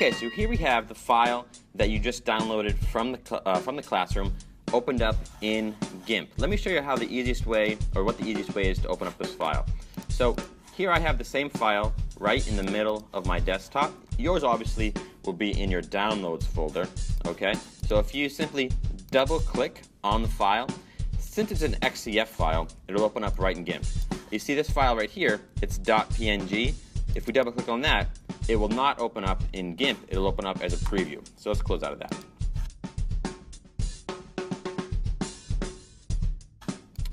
Okay, so here we have the file that you just downloaded from the classroom, opened up in GIMP. Let me show you how the easiest way, or what the easiest way is to open up this file. So here I have the same file right in the middle of my desktop. Yours obviously will be in your downloads folder, okay? So if you simply double click on the file, since it's an XCF file, it'll open up right in GIMP. You see this file right here, it's .png. If we double click on that, it will not open up in GIMP, it'll open up as a preview. So let's close out of that.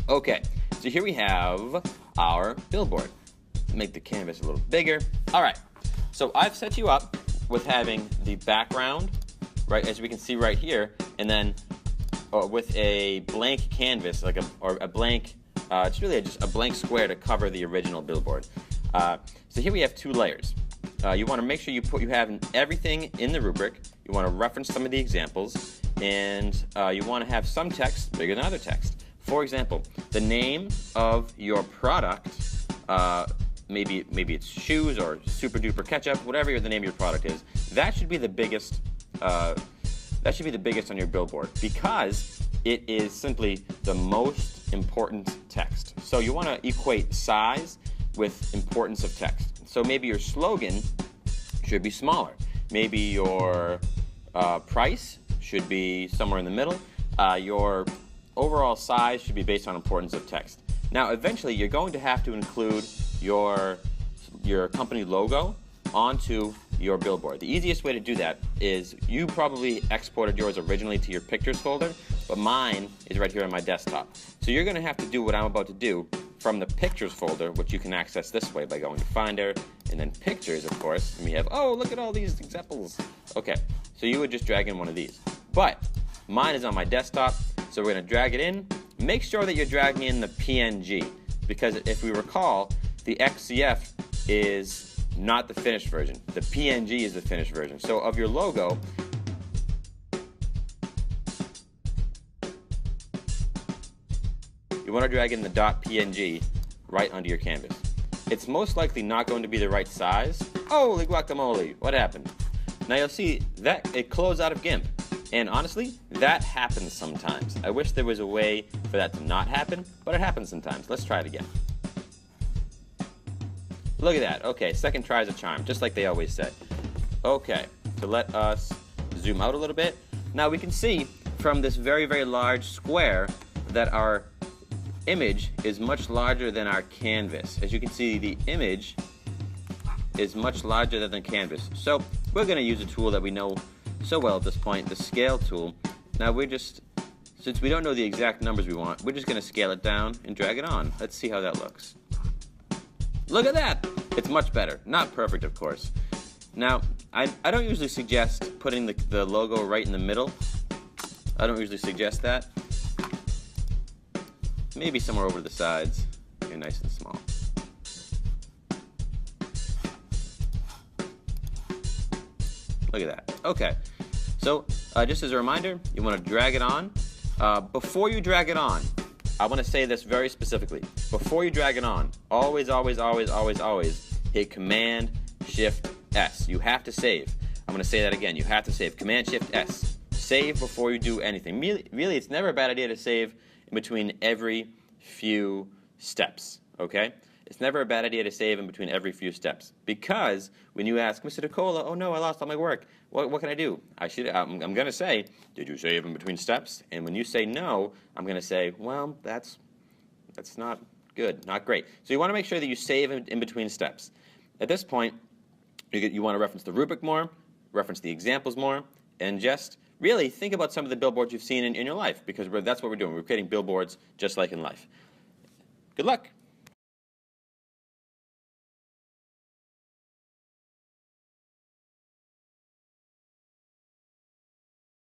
Okay, so here we have our billboard. Make the canvas a little bigger. Alright, so I've set you up with having the background, right, as we can see right here, and then with a blank canvas, like a blank, it's really just a blank square to cover the original billboard. So here we have two layers. You want to make sure you have everything in the rubric. You want to reference some of the examples, and you want to have some text bigger than other text. For example, the name of your product, maybe it's shoes or super duper ketchup, whatever the name of your product is. That should be the biggest. That should be the biggest on your billboard because it is simply the most important text. So you want to equate size with importance of text. So maybe your slogan should be smaller. Maybe your price should be somewhere in the middle. Your overall size should be based on importance of text. Now, eventually, you're going to have to include your company logo onto your billboard. The easiest way to do that is you probably exported yours originally to your pictures folder, but mine is right here on my desktop. So you're going to have to do what I'm about to do from the pictures folder, which you can access this way by going to Finder and then Pictures, of course. And we have, oh, look at all these examples. Okay, so you would just drag in one of these. But mine is on my desktop, so we're going to drag it in. Make sure that you're dragging in the PNG, because if we recall, the XCF is not the finished version. The PNG is the finished version. So of your logo, you want to drag in the .png right onto your canvas. It's most likely not going to be the right size. Holy guacamole, what happened? Now you'll see that it closed out of GIMP. And honestly, that happens sometimes. I wish there was a way for that to not happen, but it happens sometimes. Let's try it again. Look at that. Okay, second try is a charm, just like they always say. Okay, so let us zoom out a little bit. Now we can see from this very, very large square that our image is much larger than our canvas. As you can see, the image is much larger than the canvas. So we're going to use a tool that we know so well at this point, the scale tool. Now we're just, since we don't know the exact numbers we want, we're just going to scale it down and drag it on. Let's see how that looks. Look at that! It's much better. Not perfect, of course. Now, I don't usually suggest putting the logo right in the middle. I don't usually suggest that. Maybe somewhere over the sides. You're nice and small. Look at that. Okay. So, just as a reminder, you want to drag it on. Before you drag it on, I want to say this very specifically. Before you drag it on, always, always, always, always, always hit Command-Shift-S. You have to save. I'm going to say that again. You have to save. Command-Shift-S. Save before you do anything. Really, it's never a bad idea to save in between every few steps, okay? It's never a bad idea to save in between every few steps, because when you ask, Mr. DeCola, oh no, I lost all my work, what can I do? I'm going to say, did you save in between steps? And when you say no, I'm going to say, well, that's not good, not great. So you want to make sure that you save in between steps. At this point, you want to reference the rubric more, reference the examples more, and just really think about some of the billboards you've seen in your life, because that's what we're doing. We're creating billboards just like in life. Good luck.